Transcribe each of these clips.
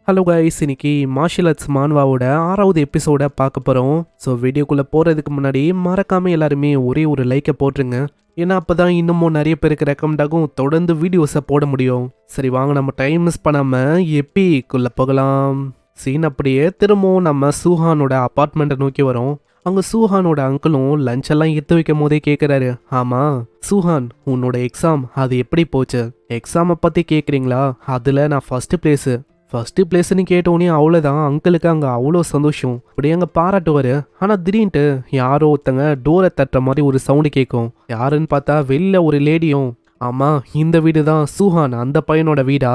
Hello guys, இன்னைக்கு martial arts மான்வாவோட 6வது எபிசோட பார்க்க போகிறோம். ஸோ வீடியோக்குள்ளே போகிறதுக்கு முன்னாடி மறக்காமல் எல்லாருமே ஒரே ஒரு லைக்கை போட்டுருங்க. ஏன்னா அப்போ தான் இன்னமும் நிறைய பேருக்கு ரெக்கமெண்ட் ஆகும், தொடர்ந்து வீடியோஸை போட முடியும். சரி வாங்க, நம்ம டைம் மிஸ் பண்ணாமல் எப்பிக்குள்ளே போகலாம். சீன் அப்படியே திரும்பவும் நம்ம சூஹானோட அப்பார்ட்மெண்ட்டை நோக்கி வரோம். அங்கே சூஹானோட அங்கிளும் லஞ்ச் எல்லாம் எடுத்து வைக்கும் போதே கேட்குறாரு, ஆமாம் சூஹான், உன்னோட எக்ஸாம் அது எப்படி போச்சு? எக்ஸாமை பற்றி கேட்குறீங்களா? அதில் நான் ஃபர்ஸ்ட் பிளேஸ்ன்னு கேட்டோன்னே அவ்வளோதான், அங்கிளுக்கு அங்கே அவ்வளோ சந்தோஷம். அப்படியே அங்கே பாராட்டுவார். ஆனால் திடீர்னுட்டு யாரோ ஒருத்தங்க டோரை தட்டுற மாதிரி ஒரு சவுண்டு கேட்கும். யாருன்னு பார்த்தா வெளில ஒரு லேடியும். ஆமாம், இந்த வீடு தான் சூஹான் அந்த பையனோட வீடா?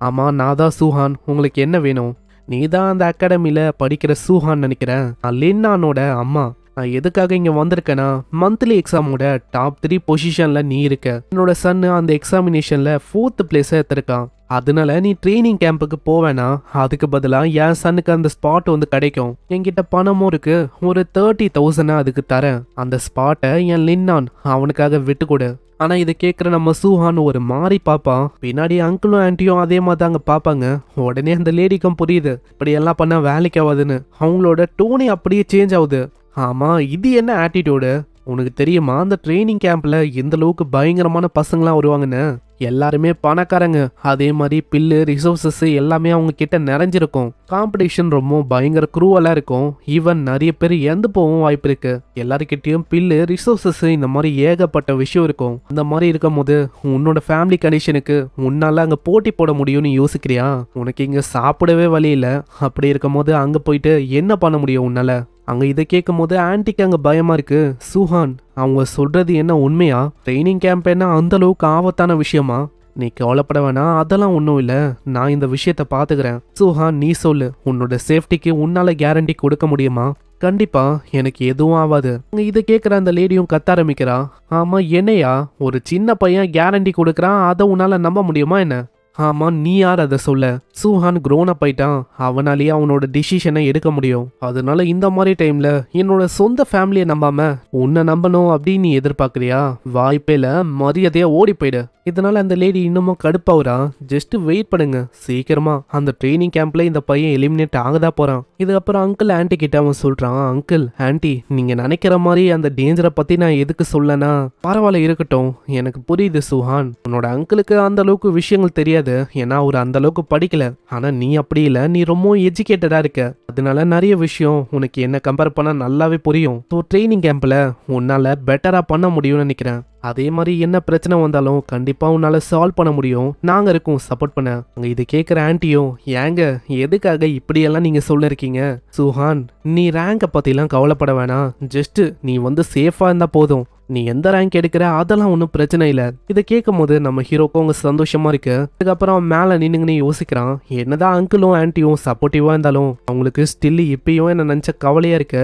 ஆமாம், நான் தான் சூஹான், உங்களுக்கு என்ன வேணும்? நீ தான் அந்த அகாடமியில் படிக்கிற சூஹான் நினைக்கிறேன். நான் லின்னானோட அம்மா. நான் எதுக்காக இங்கே வந்திருக்கேன்னா, மந்த்லி எக்ஸாமோட டாப் 3 பொசிஷனில் நீ இருக்க. என்னோட சன்னு அந்த எக்ஸாமினேஷனில் 4th பிளேஸை எடுத்திருக்கான். அதனால நீ ட்ரைனிங் கேம்புக்கு போவேனா, அதுக்கு பதிலாக என் சன்னுக்கு அந்த ஸ்பாட் வந்து கிடைக்கும். என்கிட்ட பணமும் இருக்கு, ஒரு 30,000 அதுக்கு தரேன். அந்த ஸ்பாட்டை என் லின்னான் அவனுக்காக விட்டு கொடு. ஆனா இதை கேட்குற நம்ம சூஹான் ஒரு மாதிரி பார்ப்பான். பின்னாடி அங்கிளும் ஆன்ட்டியும் அதே மாதிரி அங்கே பார்ப்பாங்க. உடனே அந்த லேடிக்கும் புரியுது, இப்படி எல்லாம் பண்ண வேலைக்கு ஆகாதுன்னு. அவங்களோட டோனே அப்படியே சேஞ்ச் ஆகுது. ஆமா, இது என்ன ஆட்டிடியூடு? உனக்கு தெரியுமா அந்த ட்ரைனிங் கேம்ப்ல எந்த அளவுக்கு பயங்கரமான பசங்களாம் வருவாங்கன்னு? எல்லாருமே பணக்காரங்க. அதே மாதிரி பில்லு ரிசோர்சஸ் எல்லாமே அவங்க கிட்ட நிறைஞ்சிருக்கும். காம்படிஷன் ரொம்ப பயங்கர குரூவலா இருக்கும். ஈவன் நிறைய பேர் இறந்து போகவும் வாய்ப்பு இருக்கு. எல்லாருக்கிட்டையும் பில்லு ரிசோர்சஸ் இந்த மாதிரி ஏகப்பட்ட விஷயம் இருக்கும். அந்த மாதிரி இருக்கும் போது உன்னோட ஃபேமிலி கண்டிஷனுக்கு உன்னால அங்க போட்டி போட முடியும்னு யோசிக்கிறியா? உனக்கு இங்க சாப்பிடவே வழி இல்லை. அப்படி இருக்கும் போது அங்க போயிட்டு என்ன பண்ண முடியும் உன்னால? அங்க இதை கேட்கும் போது ஆன்ட்டிக்கு அங்க பயமா இருக்கு. சூஹான், அவங்க சொல்றது என்ன உண்மையா? ட்ரைனிங் கேம்ப் என்ன அந்த அளவுக்கு ஆபத்தான விஷயமா? நீ கவலைப்பட வேணாம், அதெல்லாம் ஒன்றும் இல்லை, நான் இந்த விஷயத்த பார்த்துக்கிறேன். சூஹான், நீ சொல்லு, உன்னோட சேஃப்டிக்கு உன்னால கேரண்டி கொடுக்க முடியுமா? கண்டிப்பா, எனக்கு எதுவும் ஆகாது. இதை கேட்குற அந்த லேடியும் கத்த ஆரம்பிக்கிறா. ஆமா, என்னையா ஒரு சின்ன பையன் கேரண்டி கொடுக்குறான், அதை உன்னால நம்ப முடியுமா என்ன? ஆமா, நீ யார் அதை சொல்ல? சூஹான் க்ரோன் அப் ஆயிட்டான், அவனாலேயே அவனோட டிசிஷனை எடுக்க முடியும். அதனால இந்த மாதிரி டைம்ல என்னோட சொந்த ஃபேமிலியை நம்பாம உன்னை நம்பணும் அப்படின்னு நீ எதிர்பார்க்குறியா? வாய்ப்பேல, மரியாதையா ஓடி போயிடு. இதனால அந்த லேடி இன்னமும் கடுப்பாவுறா. ஜஸ்ட் வெயிட் பண்ணுங்க, சீக்கிரமா அந்த ட்ரைனிங் கேம்ப்ல இந்த பையன் எலிமினேட் ஆகதா போறான். இதுக்கப்புறம் அங்கிள் ஆன்ட்டி கிட்ட அவன் சொல்றான், அங்கிள் ஆன்ட்டி, நீங்க நினைக்கிற மாதிரி அந்த டேஞ்சரை பத்தி நான் எதுக்கு சொல்லனா? பரவாயில்ல, இருக்கட்டும், எனக்கு புரியுது சூஹான், உன்னோட அங்கிளுக்கு அந்த அளவுக்கு விஷயங்கள் தெரியாது, ஏன்னா அவர் அந்த அளவுக்கு படிக்கல. ஆனா நீ அப்படி இல்லை, நீ ரொம்ப எஜுகேட்டடா இருக்க. அதனால நிறைய விஷயம் உனக்கு என்ன கம்பேர் பண்ணா நல்லாவே புரியும். ஸோ ட்ரைனிங் கேம்ப்ல உன்னால பெட்டரா பண்ண முடியும்னு நினைக்கிறேன். அதே மாதிரி என்ன பிரச்சனை வந்தாலும் கண்டிப்பா உன்னால சால்வ் பண்ண முடியும். நாங்க இருக்கோம் சப்போர்ட் பண்ண. அங்க இது கேட்குற ஆன்ட்டியும், ஏங்க எதுக்காக இப்படியெல்லாம் நீங்க சொல்லிருக்கீங்க? சூஹான், நீ ரேங்கை பத்திலாம் கவலைப்பட வேணாம். ஜஸ்ட் நீ வந்து சேஃபா இருந்தா போதும். நீ எந்த ரேங்க் எடுக்கிற அதெல்லாம் ஒன்றும் பிரச்சனை இல்லை. இதை கேட்கும் போது நம்ம ஹீரோக்கும் அவங்க சந்தோஷமா இருக்கு. அதுக்கப்புறம் மேலே நின்னுங்கன்னு யோசிக்கிறான், என்னதான் அங்கிளும் ஆன்ட்டியும் சப்போர்ட்டிவா இருந்தாலும் அவங்களுக்கு ஸ்டில் இப்பயும் என்ன நினச்ச கவலையா இருக்கு.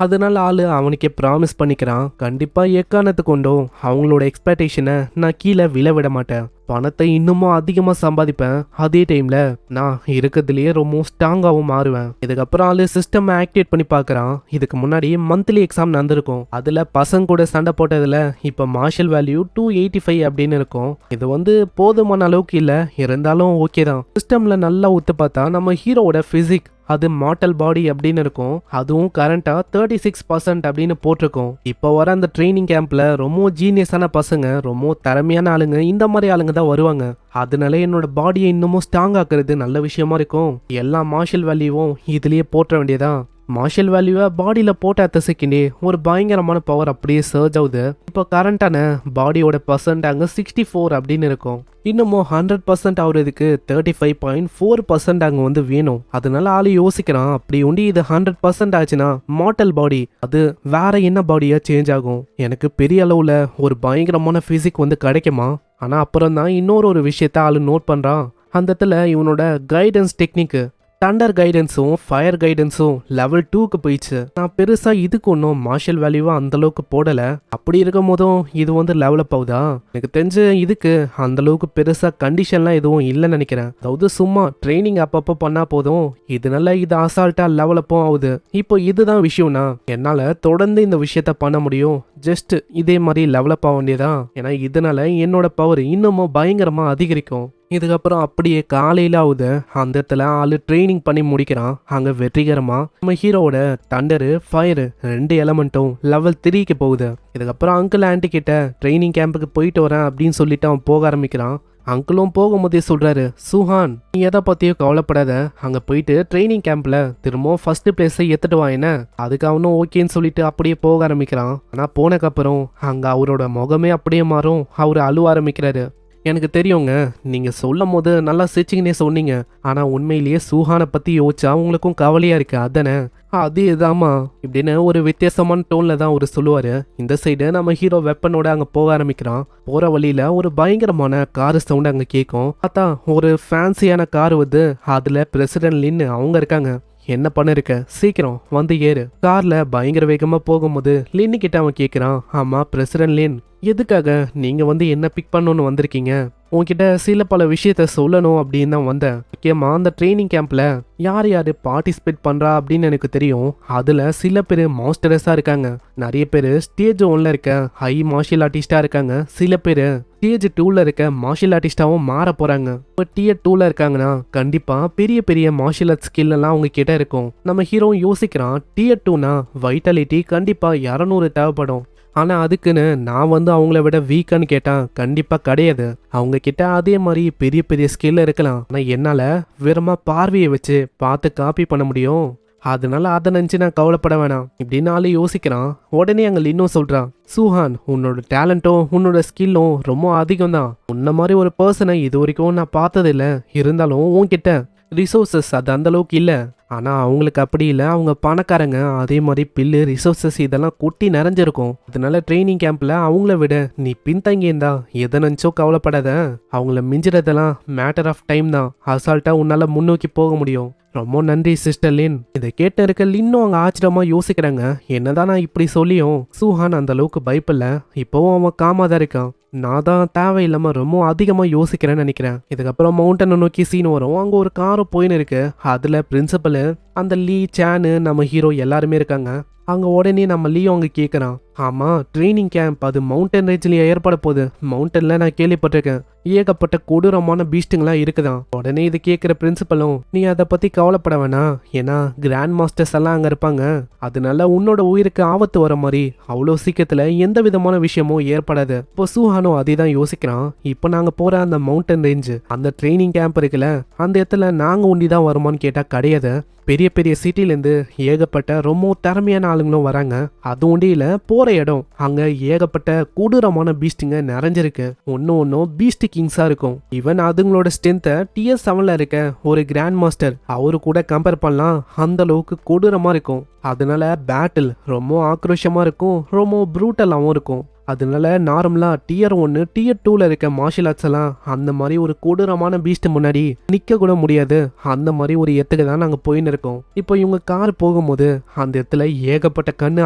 அதனால ஆளு அவனுக்கே ப்ராமிஸ் பண்ணிக்கிறான், கண்டிப்பா எக்காரணத்து கொண்டும் அவங்களோட எக்ஸ்பெக்டேஷனை நான் கீழே விழ விட மாட்டேன். பணத்தை இன்னமும் அதிகமா சம்பாதிப்பேன். அதே டைம்ல நான் இருக்கிறதுலயே ரொம்ப ஸ்ட்ராங்காகவும் மாறுவேன். இதுக்கப்புறம் ஆளு சிஸ்டம் ஆக்டிவேட் பண்ணி பார்க்கறான். இதுக்கு முன்னாடி மந்த்லி எக்ஸாம் நடந்திருக்கும். அதுல பசங்க கூட சண்டை போட்டதுல இப்ப மார்ஷல் வேல்யூ 285 அப்படின்னு இருக்கும். இது வந்து போதுமான அளவுக்கு இல்ல, இருந்தாலும் ஓகே தான். சிஸ்டம்ல நல்லா ஒத்து பார்த்தா நம்ம ஹீரோவோட பிசிக் அது மார்டல் பாடி அப்படின்னு இருக்கும். அதுவும் கரண்டா 36% அப்படின்னு போட்டிருக்கும். இப்போ வர அந்த ட்ரைனிங் கேம்ப்ல ரொம்ப ஜீனியஸான பசங்க, ரொம்ப திறமையான ஆளுங்க, இந்த மாதிரி ஆளுங்க தான் வருவாங்க. அதனால என்னோட பாடியை இன்னமும் ஸ்ட்ராங் ஆக்குறது நல்ல விஷயமா இருக்கும். எல்லா மார்ஷல் வேல்யூவும் இதுலயே போட்ட வேண்டியதான். மார்ஷல் வேல்யூவை பாடியில போட்ட அத்த செகண்டே ஒரு பயங்கரமான பவர் அப்படியே சர்ஜ் ஆகுது. இப்போ கரண்டான பாடியோட பர்சன்ட் அங்கே 64 அப்படின்னு இருக்கும். இன்னமும் 100% ஆகுறதுக்கு 35.4% அங்கே வந்து வேணும். அதனால ஆளு யோசிக்கிறான், அப்படி உண்டி இது 100% ஆச்சுன்னா மார்டல் பாடி அது வேற என்ன பாடியா சேஞ்ச் ஆகும்? எனக்கு பெரிய அளவுல ஒரு பயங்கரமான பிசிக் வந்து கிடைக்குமா? ஆனா அப்புறம் தான் இன்னொரு விஷயத்த ஆளு நோட் பண்றான். அந்த இடத்துல இவனோட கைடன்ஸ் டெக்னிக்கு தண்டர் கைடன்ஸும் ஃபயர் கைடன்ஸும் லெவல் 2க்கு போயிடுச்சு. நான் பெருசா இதுக்கு ஒன்றும் மார்ஷல் வேல்யூவா அந்த அளவுக்கு போடல. அப்படி இருக்கும் போதும் இது வந்து லெவலப் ஆகுதா? எனக்கு தெரிஞ்ச இதுக்கு அந்த அளவுக்கு பெருசா கண்டிஷன்லாம் எதுவும் இல்லைன்னு நினைக்கிறேன். அதாவது சும்மா ட்ரைனிங் அப்பப்போ பண்ணா போதும். இதனால இது அசால்ட்டா லெவலப்பும் ஆகுது. இப்போ இதுதான் விஷயம்னா என்னால தொடர்ந்து இந்த விஷயத்த பண்ண முடியும். ஜஸ்ட் இதே மாதிரி லெவலப் ஆக வேண்டியதான். ஏன்னா இதனால என்னோட பவர் இன்னமும் பயங்கரமா அதிகரிக்கும். இதுக்கப்புறம் அப்படியே காலையில ஆகுது. அந்த இடத்துல ஆளு ட்ரைனிங் பண்ணி முடிக்கிறான். அங்க வெற்றிகரமா நம்ம ஹீரோவோட தண்டரு ஃபயரு 2 எலமெண்ட்டும் லெவல் 3க்கு போகுது. இதுக்கப்புறம் அங்கிள் ஆண்டி கிட்ட ட்ரைனிங் கேம்புக்கு போயிட்டு வரேன் அப்படின்னு சொல்லிட்டு அவன் போக ஆரம்பிக்கிறான். அங்கிளும் போகும்போதே சொல்றாரு, சுஹான் நீ எதை பத்தியும் கவலைப்படாத, அங்க போயிட்டு ட்ரைனிங் கேம்ப்ல திரும்பவும் ஃபர்ஸ்ட் பிளேஸை எடுத்துட்டு வா என்ன. அதுக்கு அவனும் ஓகேன்னு சொல்லிட்டு அப்படியே போக ஆரம்பிக்கிறான். ஆனா போனக்கப்புறம் அங்க அவரோட முகமே அப்படியே மாறும். அவரு அழுவ ஆரம்பிக்கிறாரு. எனக்கு தெரியுங்க, நீங்க சொல்லும் போது நல்லா சிரிச்சிங்கன்னே சொன்னீங்க. ஆனா உண்மையிலேயே சுஹானை பத்தி யோசிச்சா உங்களுக்கும் கவலையா இருக்கு அதானே? அது இதாமா இப்படின்னு ஒரு வித்தியாசமான டோன்ல தான் அவரு சொல்லுவாரு. இந்த சைடு நம்ம ஹீரோ வெப்பனோட அங்க போக ஆரம்பிக்கிறான். போற வழியில ஒரு பயங்கரமான கார் சவுண்ட் அங்க கேட்கும். பார்த்தா ஒரு ஃபேன்சியான கார் வந்து அதுல பிரசிடென்ட் லின்னு அவங்க இருக்காங்க. என்ன பண்ண இருக்க, சீக்கிரம் வந்து ஏறு. கார்ல பயங்கர வேகமா போகும்போது லின்னு கிட்ட அவன் கேட்கிறான், ஆமா பிரசிடென்ட் லின், எதுக்காக நீங்க வந்து என்ன பிக் பண்ணணும்னு வந்திருக்கீங்க? உன்கிட்ட சில பல விஷயத்த சொல்லணும் அப்படின்னு தான் வந்தேன். முக்கியமா அந்த ட்ரைனிங் கேம்ப்ல யார் யாரு பார்ட்டிசிபேட் பண்றா அப்படின்னு எனக்கு தெரியும். அதுல சில பேர் மாஸ்டர்ஸா இருக்காங்க, நிறைய பேர் ஸ்டேஜ் 1ல இருக்க ஹை மார்ஷியல் ஆர்டிஸ்டா இருக்காங்க, சில பேர் ஸ்டேஜ் 2ல இருக்க மார்ஷியல் ஆர்டிஸ்டாவும் மாற போறாங்க. இப்போ டியர் 2ல இருக்காங்கன்னா கண்டிப்பா பெரிய பெரிய மார்ஷியல் ஆர்ட் ஸ்கில் எல்லாம் அவங்க கிட்ட இருக்கும். நம்ம ஹீரோ யோசிக்கிறான், டியர் 2னா வைட்டாலிட்டி கண்டிப்பா 200 தேவைப்படும். ஆனா அதுக்குன்னு நான் வந்து அவங்கள விட வீக்கான்னு கேட்டா கண்டிப்பா கிடையாது. அவங்க கிட்ட அதே மாதிரி பெரிய பெரிய ஸ்கில் இருக்கலாம். ஆனா என்னால வெறுமா பார்வையை வச்சு பார்த்து காப்பி பண்ண முடியும். அதனால அதை நினைச்சு நான் கவலைப்பட வேணாம் இப்படின்னு ஆளு யோசிக்கிறான். உடனே அங்க இன்னும் சொல்றான், சுஹான் உன்னோட டேலண்ட்டும் உன்னோட ஸ்கில்லும் ரொம்ப அதிகம் தான். உன்ன மாதிரி ஒரு பர்சனை இது வரைக்கும் நான் பார்த்ததில்ல. இருந்தாலும் உன்கிட்ட ரிசோர்சஸ் அது அந்த அளவுக்கு இல்ல. ஆனா அவங்களுக்கு அப்படி இல்லை, அவங்க பணக்காரங்க. அதே மாதிரி பில்லு ரிசோர்சஸ் இதெல்லாம் கொட்டி நிறைஞ்சிருக்கும். அதனால ட்ரைனிங் கேம்ப்ல அவங்கள விட நீ பின்தங்கி இருந்தா எதை நினைச்சோ கவலைப்படாத. அவங்கள மிஞ்சிறதெல்லாம் மேட்டர் ஆஃப் டைம் தான். அசால்ட்டா உன்னால முன்னோக்கி போக முடியும். ரொம்ப நன்றி சிஸ்டர் லின். இதை கேட்ட இருக்க லின்னும் அவங்க ஆச்சரியமா யோசிக்கிறாங்க. என்னதான் நான் இப்படி சொல்லியும் சுஹான் அந்த அளவுக்கு பயப்படல. இப்பவும் அவன் காமா தான் இருக்கான். நான் தான் தேவையில்லாம ரொம்ப அதிகமா யோசிக்கிறேன்னு நினைக்கிறேன். இதுக்கப்புறம் மவுண்டனை நோக்கி சீன் வரும். அங்க ஒரு காரும் போயின்னு இருக்கு. அதுல பிரின்சிபல் அந்த லீ சானு நம்ம ஹீரோ எல்லாருமே இருக்காங்க. அங்க உடனே நம்ம லீ அவங்க கேட்கறான், ஆமா ட்ரைனிங் கேம்ப் அது மவுண்டன் ரேஞ்சிலேயே ஏற்பட போகுது. மவுண்டன்ல நான் கேள்விப்பட்டிருக்கேன் ஏகப்பட்ட கொடூரமான பீஸ்ட்டுங்களாம் இருக்குதான். உடனே இது கேட்கிற பிரின்சிபலும், நீ அதை பத்தி கவலைப்பட வேணாம், ஏன்னா கிராண்ட் மாஸ்டர்ஸ் எல்லாம் அங்க இருப்பாங்க. அதனால உன்னோட உயிருக்கு ஆபத்து வர மாதிரி அவ்வளோ சீக்கிரத்துல எந்த விதமான விஷயமும் ஏற்படாது. இப்போ சுஹானோ அதே தான் யோசிக்கிறான். இப்போ நாங்க போற அந்த மவுண்டன் ரேஞ்சு அந்த ட்ரைனிங் கேம்ப் இருக்குல்ல, அந்த இடத்துல நாங்க ஒண்டி தான் வருமானு கேட்டா கிடையாது. பெரிய பெரிய சிட்டிலேருந்து ஏகப்பட்ட ரொம்ப திறமையான ஆளுங்களும் வராங்க. அது ஒண்டியில போற இடம் அங்க ஏகப்பட்ட கொடூரமான பீஸ்டுங்க நிறைஞ்சிருக்கு. ஒன்னும் பீஸ்ட் கிங்ஸா இருக்கும். ஈவன் அதுங்களோட ஸ்ட்ரென்த்தை டியர் 7ல இருக்க ஒரு கிராண்ட் மாஸ்டர் அவரு கூட கம்பேர் பண்ணலாம். அந்த அளவுக்கு கொடூரமா இருக்கும். அதனால பேட்டில் ரொம்ப ஆக்ரோஷமா இருக்கும், ரொம்ப ப்ரூட்டலாகவும் இருக்கும். அதனால நார்மலா டியர் 1 டியர் 2ல இருக்க மார்ஷியல் ஆர்ட்ஸ் எல்லாம் அந்த மாதிரி ஒரு கொடூரமான பீஸ்ட் முன்னாடி நிக்க கூட முடியாது. அந்த மாதிரி ஒரு இடத்துக்கு தான் நாங்க போயின்னு இருக்கோம். இப்போ இவங்க கார் போகும்போது அந்த இடத்துல ஏகப்பட்ட கண்ணு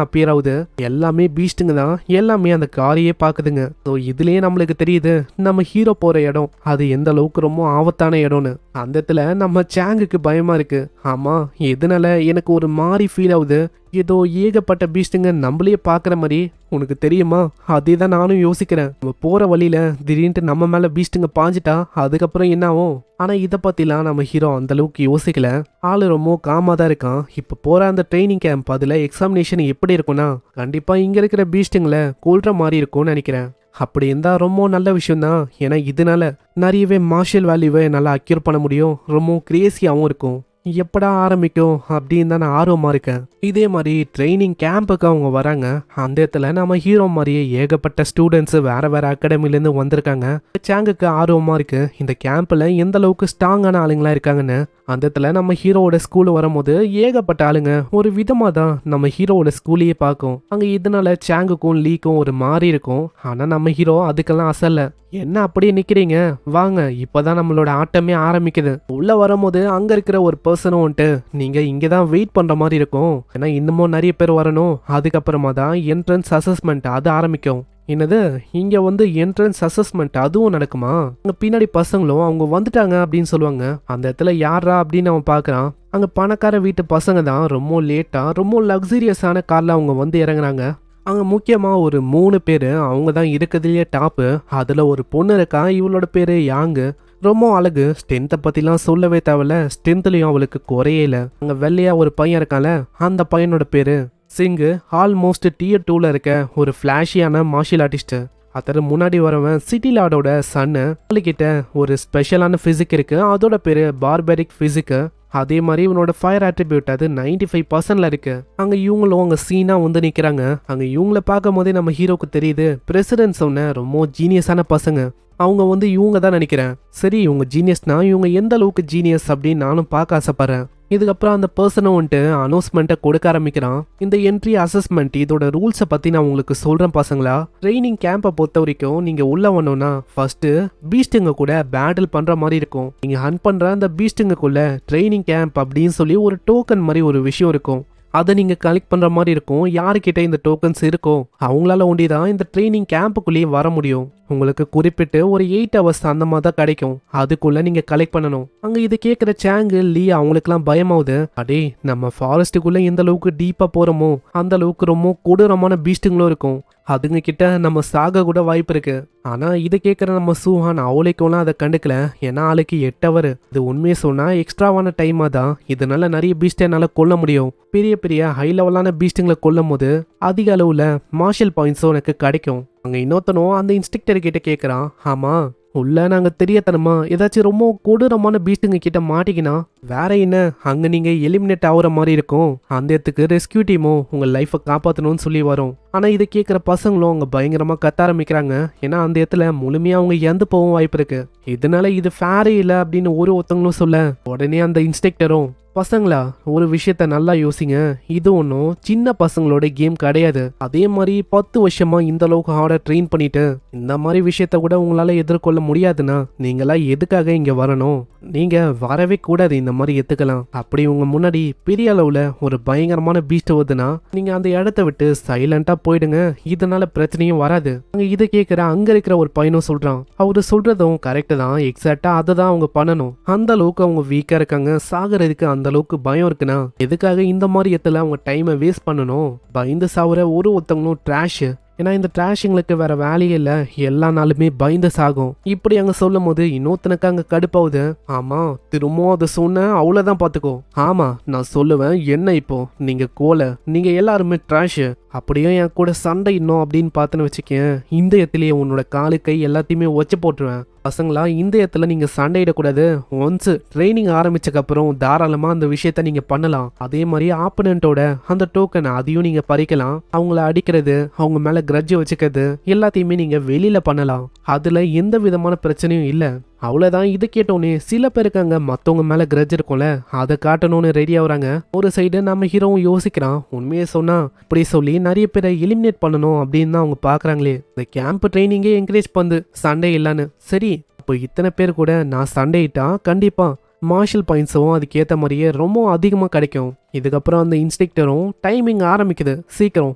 அப்பியர் ஆகுது. எல்லாமே பீஸ்ட்டுங்க தான். எல்லாமே அந்த காரையே பாக்குதுங்க. ஸோ இதுலயே நம்மளுக்கு தெரியுது நம்ம ஹீரோ போற இடம் அது எந்த அளவுக்கு ரொம்ப ஆபத்தான இடம்னு. அந்த இடத்துல நம்ம சாங்குக்கு பயமா இருக்கு. ஆமா எதனால எனக்கு ஒரு மாதிரி ஃபீல் ஆகுது, ஏதோ ஏகப்பட்ட பீஸ்ட்டுங்க நம்மளே பாக்குற மாதிரி. உனக்கு தெரியுமா, அதே தான் நானும் யோசிக்கிறேன். நம்ம போற வழியில திடீர்னு நம்ம மேல பீஸ்ட்டுங்க பாஞ்சிட்டா அதுக்கப்புறம் என்ன ஆகும்? ஆனா இதை பத்திலாம் நம்ம ஹீரோ அந்த அளவுக்கு யோசிக்கல. ஆளு ரொம்ப காமா தான் இருக்கான். இப்ப போற அந்த ட்ரைனிங் கேம்ப் அதுல எக்ஸாமினேஷன் எப்படி இருக்கும்னா கண்டிப்பா இங்க இருக்கிற பீஸ்ட்டுங்களை கொல்ற மாதிரி இருக்கும்னு நினைக்கிறேன். அப்படி இருந்தா ரொம்ப நல்ல விஷயம் தான். ஏன்னா இதனால நிறையவே மார்ஷியல் வேல்யூவை நல்லா அக்யூர் பண்ண முடியும். ரொம்ப கிரேசியாகவும் இருக்கும். எப்படா ஆரம்பிக்கும் அப்படின்னு தான் நான் ஆர்வமா இருக்கேன். இதே மாதிரி ட்ரைனிங் கேம்புக்கு அவங்க வராங்க. அந்த இடத்துல நம்ம ஹீரோ மாதிரியே ஏகப்பட்ட ஸ்டூடெண்ட்ஸ் வேற வேற அகாடமிலேருந்து வந்திருக்காங்க. சாங்குக்கு ஆர்வமா இருக்கு இந்த கேம்ப்ல எந்த அளவுக்கு ஸ்ட்ராங்கான ஆளுங்களா இருக்காங்கன்னு. அந்த இடத்துல நம்ம ஹீரோவோட ஸ்கூல் வரும்போது ஏகப்பட்ட ஆளுங்க ஒரு விதமா தான் நம்ம ஹீரோவோட ஸ்கூலையே பார்க்கும். அங்க இதனால சாங்குக்கும் லீக்கும் ஒரு மாறி இருக்கும். ஆனா நம்ம ஹீரோ அதுக்கெல்லாம் அசல்ல. என்ன அப்படியே நிக்கிறீங்க, வாங்க இப்பதான் நம்மளோட ஆட்டமே ஆரம்பிக்குது. உள்ள வரும்போது அங்க இருக்கிற ஒரு பர்சனும் வந்துட்டு நீங்க இங்கதான் வெயிட் பண்ற மாதிரி இருக்கும். ஏன்னா இன்னமும் நிறைய பேர் வரணும். அதுக்கப்புறமா தான் என்ட்ரன்ஸ் அசஸ்மெண்ட் அது ஆரம்பிக்கும். என்னது இங்க வந்து என்ட்ரன்ஸ் அசஸ்மெண்ட் அதுவும் நடக்குமா? அங்க பின்னாடி பசங்களும் அவங்க வந்துட்டாங்க அப்படின்னு சொல்லுவாங்க. அந்த இடத்துல யாரா அப்படின்னு அவன் பாக்குறான். அங்க பணக்கார வீட்டு பசங்க தான் ரொம்ப லேட்டா ரொம்ப லக்ஸூரியஸான கார்ல அவங்க வந்து இறங்குறாங்க. அங்க முக்கியமா ஒரு 3 பேரு அவங்க தான் இருக்கிறதுலயே டாப்பு. அதுல ஒரு பொண்ணு இருக்கா, இவளோட பேரு யாங்கு. ரொம்ப அழகு. ஸ்ட்ரென்த்தை பத்திலாம் சொல்லவே தேவையில்ல. ஸ்ட்ரென்த்லயும் அவளுக்கு குறையே இல்லை. அங்க வெள்ளையா ஒரு பையன் இருக்கான்ல, அந்த பையனோட பேரு சிங்கு. ஆல்மோஸ்ட் டியர் 2ல இருக்க ஒரு ஃபிளாஷியான மார்ஷியல் ஆர்டிஸ்ட். அதற்கு முன்னாடி வரவன் சிட்டி லார்டோட சன்னு. அவளுக்கிட்ட ஒரு ஸ்பெஷலான பிசிக் இருக்கு, அதோட பேரு பார்பரிக் பிசிக். அதே மாதிரி இவனோட ஃபயர் ஆட்ரிபியூட் அது 95%ல இருக்கு. அங்க இவங்களும் அங்க சீனா வந்து நிக்கிறாங்க. அங்க இவங்கள பார்க்கும் போதே நம்ம ஹீரோக்கு தெரியுது பிரசிடென்ட் சொன்ன ரொம்ப ஜீனியஸான பசங்க. அவங்க வந்து இவங்க தான் நினைக்கிறேன். சரி, இவங்க ஜீனியஸ்னா இவங்க எந்த அளவுக்கு ஜீனியஸ் அப்படின்னு நானும் பார்க்க ஆசைப்படுறேன். இதுக்கப்புறம் அந்த பர்சனும் வந்துட்டு அனௌன்ஸ்மெண்ட்டை கொடுக்க ஆரம்பிக்கிறான். இந்த என்ட்ரி அசஸ்மெண்ட் இதோட ரூல்ஸை பற்றி நான் உங்களுக்கு சொல்கிறேன் பசங்களா. ட்ரைனிங் கேம்பை பொறுத்த வரைக்கும் நீங்கள் உள்ள வரணும்னா ஃபர்ஸ்ட்டு பீஸ்ட்டுங்க கூட பேட்டில் பண்ணுற மாதிரி இருக்கும். நீங்கள் ஹண்ட் பண்ணுற அந்த பீஸ்ட்டுங்கக்குள்ள ட்ரைனிங் கேம்ப் அப்படின்னு சொல்லி ஒரு டோக்கன் மாதிரி ஒரு விஷயம் இருக்கும். அதை நீங்கள் கலெக்ட் பண்ணுற மாதிரி இருக்கும். யாருக்கிட்ட இந்த டோக்கன்ஸ் இருக்கோ அவங்களால ஒண்டி தான் இந்த ட்ரைனிங் கேம்புக்குள்ளேயே வர முடியும். உங்களுக்கு குறிப்பிட்டு ஒரு 8 hours அந்த மாதிரி தான் கிடைக்கும். அதுக்குள்ள நீங்க கலெக்ட் பண்ணணும். அங்க இது கேட்குற சாங்கு லீ அவங்களுக்குலாம் பயமாவுது. அடே, நம்ம ஃபாரஸ்ட்டுக்குள்ள எந்த அளவுக்கு டீப்பா போறோமோ அந்த அளவுக்கு ரொம்ப கொடூரமான பீஸ்ட்டுங்களும் இருக்கும். அதுங்க கிட்ட நம்ம சாக கூட வாய்ப்பு இருக்கு. ஆனா இதை கேட்குற நம்ம சூஹான் அவளைக்கெல்லாம் அதை கண்டுக்கல. ஏன்னா ஆளுக்கு 8 hour. இது உண்மையை சொன்னா எக்ஸ்ட்ராவான டைமா தான். இதனால நிறைய பீஸ்ட்டை என்னால கொல்ல முடியும். பெரிய பெரிய ஹை லெவலான பீஸ்ட்டுங்களை கொல்லும் போது அதிக அளவுல மார்ஷல் பாயிண்ட்ஸும் எனக்கு கிடைக்கும். அங்க இன்னொருத்தனும் அந்த இன்ஸ்ட்ரக்டர் கிட்ட கேட்குறான், ஆமா உள்ள நாங்க தெரியத்தனமா ஏதாச்சும் ரொம்ப கொடூரமான பீஸ்ட்டுங்க கிட்ட மாட்டிக்கினா வேற என்ன, அங்க நீங்க எலிமினேட் ஆகுற மாதிரி இருக்கும். அந்த இடத்துக்கு ரெஸ்கியூ டீமும் உங்க லைஃபை காப்பாற்றணும்னு சொல்லி வரும். ஆனா இதை கேட்குற பசங்களும் அவங்க பயங்கரமா கத்த ஆரம்பிக்கிறாங்க. ஏன்னா அந்த இடத்துல முழுமையா அவங்க இறந்து போகவும் வாய்ப்பு இருக்கு. இதனால இது ஃபேரே இல்லை அப்படின்னு ஒருத்தவங்களும் சொல்ல உடனே அந்த இன்ஸ்ட்ரக்டரும், பசங்களா ஒரு விஷயத்த நல்லா யோசிங்க. இது ஒன்றும் சின்ன பசங்களோட கேம் கிடையாது. அதே மாதிரி 10 வருஷமா இந்த அளவுக்கு ஹார்டா ட்ரெயின் பண்ணிட்டு இந்த மாதிரி விஷயத்த கூட உங்களால எதிர்கொள்ள முடியாதுன்னா நீங்களா எதுக்காக இங்க வரணும்? நீங்க வரவே கூடாது. இந்த மாதிரி எத்துக்கலாம். அப்படி உங்க முன்னாடி பெரிய அளவுல ஒரு பயங்கரமான பீஸ்ட் வருதுன்னா நீங்க அந்த இடத்த விட்டு சைலண்டா போயிடுங்க. இதனால பிரச்சனையும் வராது. அங்க இதை கேட்கிற அங்க இருக்கிற ஒரு பையனும் சொல்றான். அவரு சொல்றதும் கரெக்ட் தான். எக்ஸாக்டா அதை தான் அவங்க பண்ணணும். அந்த அளவுக்கு அவங்க வீக்கா இருக்காங்க. சாகிறதுக்கு அந்த அளவுக்கு பயம் இருக்குன்னா எதுக்காக இந்த மாதிரி இடத்துல அவங்க டைமை வேஸ்ட் பண்ணணும்? பயந்து சாவுற ஒருத்தவங்களும் ட்ராஷ். ஏன்னா இந்த ட்ராஷிங்களுக்கு வேற வேலையே இல்லை. எல்லா நாளுமே பயந்து சாகும். இப்படி அங்க சொல்லும் போது இன்னொருத்தனுக்கு அங்க கடுப்பாவுது. ஆமா, திரும்பவும் அதை சொன்ன அவ்வளவுதான் பாத்துக்கோ. ஆமா, நான் சொல்லுவேன் என்ன இப்போ நீங்க கோலை, நீங்க எல்லாருமே ட்ராஷ். அப்படியே என் கூட சண்டை இன்னும் அப்படின்னு பார்த்துன்னு வச்சுக்கேன், இந்த இடத்துலயே உன்னோட காலு கை எல்லாத்தையுமே வச்சு போட்டுருவேன். பசங்களா, இந்த இடத்துல நீங்க சண்டையிடக்கூடாது. ஒன்ஸ் ட்ரைனிங் ஆரம்பிச்சக்கப்புறம் தாராளமா அந்த விஷயத்த நீங்க பண்ணலாம். அதே மாதிரி ஆப்பனண்டோட அந்த டோக்கன் அதையும் நீங்க பறிக்கலாம். அவங்கள அடிக்கிறது, அவங்க மேல கிரட்ஜ் வச்சுக்கிறது எல்லாத்தையுமே நீங்க வெளியில பண்ணலாம். அதுல எந்த விதமான பிரச்சனையும் இல்ல. அவ்வளவுதான். இது கேட்டோன்னே சில பேருக்கு அங்க மத்தவங்க மேல கிரட்ஜ் இருக்கும்ல, அதை காட்டணும்னு ரெடி ஆகுறாங்க. ஒரு சைடு நம்ம ஹீரோவும் யோசிக்கிறான், உண்மையை சொன்னா இப்படி சொல்லி நிறைய பேரை எலிமினேட் பண்ணணும் அப்படின்னு தான் அவங்க பாக்குறாங்களே. இந்த கேம்ப் ட்ரைனிங்கே என்கரேஜ் பண்ணு சண்டே இல்லைன்னு. சரி, இப்போ இத்தனை பேர் கூட நான் சண்டையிட்டா கண்டிப்பா மார்ஷல் பாயிண்ட்ஸும் அதுக்கேற்ற மாதிரியே ரொம்ப அதிகமாக கிடைக்கும். இதுக்கப்புறம் அந்த இன்ஸ்ட்ரக்டரும் டைமிங் ஆரம்பிக்குது. சீக்கிரம்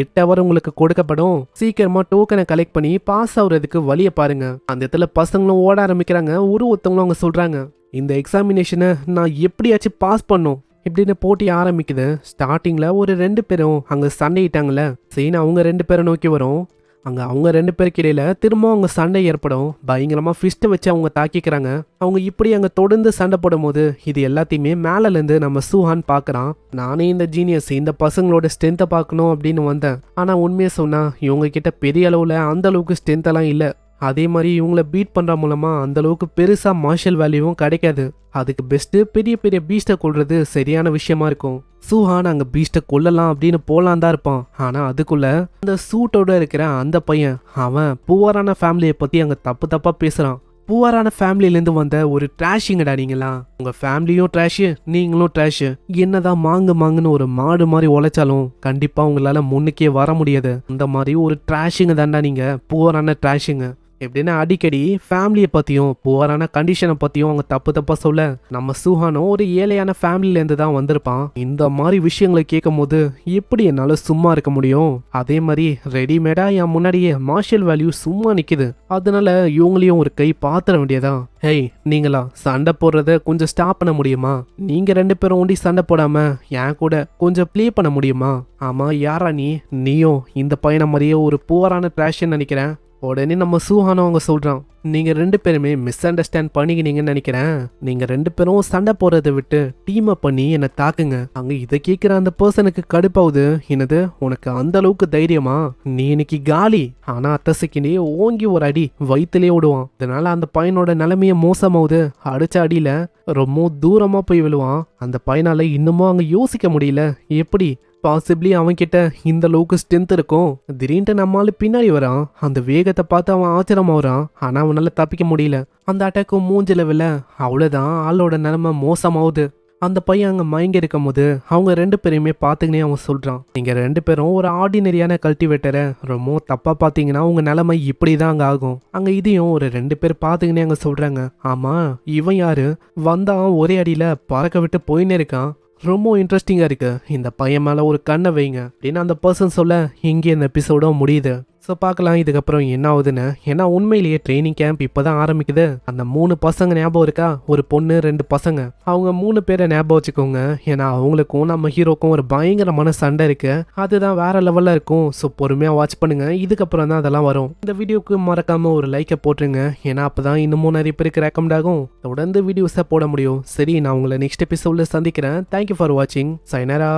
8 hour உங்களுக்கு கொடுக்கப்படும். சீக்கிரமா டோக்கனை கலெக்ட் பண்ணி பாஸ் ஆகுறதுக்கு வழியை பாருங்க. அந்த இடத்துல பசங்களும் ஓட ஆரம்பிக்கிறாங்க. ஒருத்தவங்களும் அவங்க சொல்றாங்க, இந்த எக்ஸாமினேஷனை நான் எப்படியாச்சும் பாஸ் பண்ணும் இப்படின்னு போட்டி ஆரம்பிக்குது. ஸ்டார்டிங்ல ஒரு 2 பேரும் அங்க சண்டையிட்டாங்கல்ல, சரி அவங்க 2 பேரை நோக்கி வரும். அங்க அவங்க 2 பேருக்கு இடையில திரும்ப அவங்க சண்டை ஏற்படும். பயங்கரமா ஃபிஸ்ட்டை வச்சு அவங்க தாக்கிக்கிறாங்க. அவங்க இப்படி அங்க தொடர்ந்து சண்டை போடும் போது இது எல்லாத்தையுமே மேல இருந்து நம்ம சூஹான் பாக்குறான். நானே இந்த ஜீனியஸ் இந்த பசங்களோட ஸ்ட்ரென்த்தை பார்க்கணும் அப்படின்னு வந்தேன். ஆனா உண்மையை சொன்னா இவங்க கிட்ட பெரிய அளவுல அந்த அளவுக்கு ஸ்ட்ரென்த் எல்லாம் இல்ல. அதே மாதிரி இவங்களை பீட் பண்ற மூலமா அந்த அளவுக்கு பெருசா மார்ஷல் வேல்யூவும் கிடைக்காது. அதுக்கு பெஸ்ட் பெரிய பெரிய பீஸ்ட்டை கொள்றது சரியான விஷயமா இருக்கும். சூஹான் அங்க பீஸ்ட்டை கொல்லலாம் அப்படின்னு போலாம் தான் இருப்பான். ஆனா அதுக்குள்ள அந்த சூட்டோட இருக்கிற அந்த பையன் அவன் புவரான ஃபேமிலியை பத்தி அங்க தப்பா பேசுறான். புவரான ஃபேமிலியிலேருந்து வந்த ஒரு ட்ராஷிங்கடா நீங்களா, உங்க ஃபேமிலியும் ட்ராஷு, நீங்களும் ட்ராஷு. என்னதான் மாங்குன்னு ஒரு மாடு மாதிரி உழைச்சாலும் கண்டிப்பா உங்களால முன்னுக்கே வர முடியாது. இந்த மாதிரி ஒரு ட்ராஷிங்க தாண்டா நீங்க, புவரான ட்ராஷிங்க. எப்படின்னா அடிக்கடி ஃபேமிலியை பற்றியும் புவரான கண்டிஷனை பற்றியும் அவங்க தப்பா சொல்ல நம்ம சூஹானும் ஒரு ஏழையான ஃபேமிலியிலேருந்து தான் வந்திருப்பான். இந்த மாதிரி விஷயங்களை கேட்கும் போது எப்படி என்னால் சும்மா இருக்க முடியும்? அதே மாதிரி ரெடிமேடா என் முன்னாடியே மார்ஷல் வேல்யூ சும்மா நிற்குது. அதனால இவங்களையும் ஒரு கை பாத்திர வேண்டியதான். ஹேய், நீங்களா சண்டை போடுறத கொஞ்சம் ஸ்டாப் பண்ண முடியுமா? நீங்க 2 பேரும் ஒண்டி சண்டை போடாம என் கூட கொஞ்சம் ப்ளே பண்ண முடியுமா? ஆமா, யாரா நீ? நீயும் இந்த பையனை மாதிரியே ஒரு புவரான ட்ராஷ்ன்னு நினைக்கிறேன். உடனே நம்ம சூஹானும் அவங்க சொல்றான், நீங்க 2 பேருமே மிஸ் அண்டர்ஸ்டாண்ட் பண்ணிக்கினீங்கன்னு நினைக்கிறேன். நீங்க 2 பேரும் சண்டை போறதை விட்டு டீம் அப் பண்ணி என்னை தாக்குங்க. அங்க இதை கேட்கிற அந்த பர்சனுக்கு கடுப்பாவுது. என்னது, உனக்கு அந்த அளவுக்கு தைரியமா? நீ இன்னைக்கு காலி. ஆனா அத்த செகண்டே ஓங்கி ஒரு அடி வயிற்றுலேயே விடுவான். இதனால அந்த பையனோட நிலைமைய மோசமாவுது. அடிச்ச அடியில ரொம்ப தூரமா போய் விழுவான். அந்த பையனால இன்னமும் அங்க யோசிக்க முடியல. எப்படி பாசிபிளி அவன்கிட்ட இந்த அளவுக்கு ஸ்ட்ரென்த் இருக்கும்? திடீர்னு நம்மால பின்னாடி வரான். அந்த வேகத்தை பார்த்து அவன் ஆச்சரியமாகறான். ஆனா அவனால தப்பிக்க முடியல. அந்த அட்டாக்கு மூஞ்சில விழ அவ்வளவுதான், ஆளோட நிலைமை மோசமாவுது. அந்த பையன் அங்க மயங்கி இருக்கும் போது அவங்க 2 பேரையுமே பார்த்துக்கினே அவன் சொல்றான், நீங்க 2 பேரும் ஒரு ஆர்டினரியான கல்டிவேட்டரை ரொம்ப தப்பா பார்த்தீங்கன்னா உங்க நிலைமை இப்படிதான் அங்க ஆகும். அங்க இதையும் ஒரு 2 பேர் பார்த்துக்கினே அங்க சொல்றாங்க, ஆமா இவன் யாரு, வந்தான் ஒரே அடியில பறக்க விட்டு போயினே இருக்கான். ரொம்ப இன்ட்ரெஸ்டிங்கா இருக்கு, இந்த பையன் மேல ஒரு கண்ணை வைங்க அப்படின்னு அந்த பர்சன் சொல்ல இங்கே இந்த எபிசோட முடியுது. ஸோ பார்க்கலாம் இதுக்கப்புறம் என்ன ஆகுதுன்னு. ஏன்னா உண்மையிலேயே ட்ரைனிங் கேம்ப் இப்போதான் ஆரம்பிக்குது. அந்த 3 பசங்க ஞாபகம் இருக்கா, ஒரு பொண்ணு 2 பசங்க, அவங்க 3 பேரை ஞாபகம் வச்சுக்கோங்க. ஏன்னா அவங்களுக்கும் நம்ம ஹீரோக்கும் ஒரு பயங்கரமான சண்டை இருக்கு. அதுதான் வேற லெவல்ல இருக்கும். ஸோ பொறுமையா வாட்ச் பண்ணுங்க, இதுக்கப்புறம் தான் அதெல்லாம் வரும். இந்த வீடியோக்கு மறக்காம ஒரு லைக்கை போட்டுருங்க. ஏன்னா அப்பதான் இன்னமும் நிறைய பேருக்கு ரெக்கமெண்ட் ஆகும், தொடர்ந்து வீடியோஸை போட முடியும். சரி, நான் உங்களை நெக்ஸ்ட் எபிசோட்ல சந்திக்கிறேன். தேங்க்யூ ஃபார் வாட்சிங். சைனரா.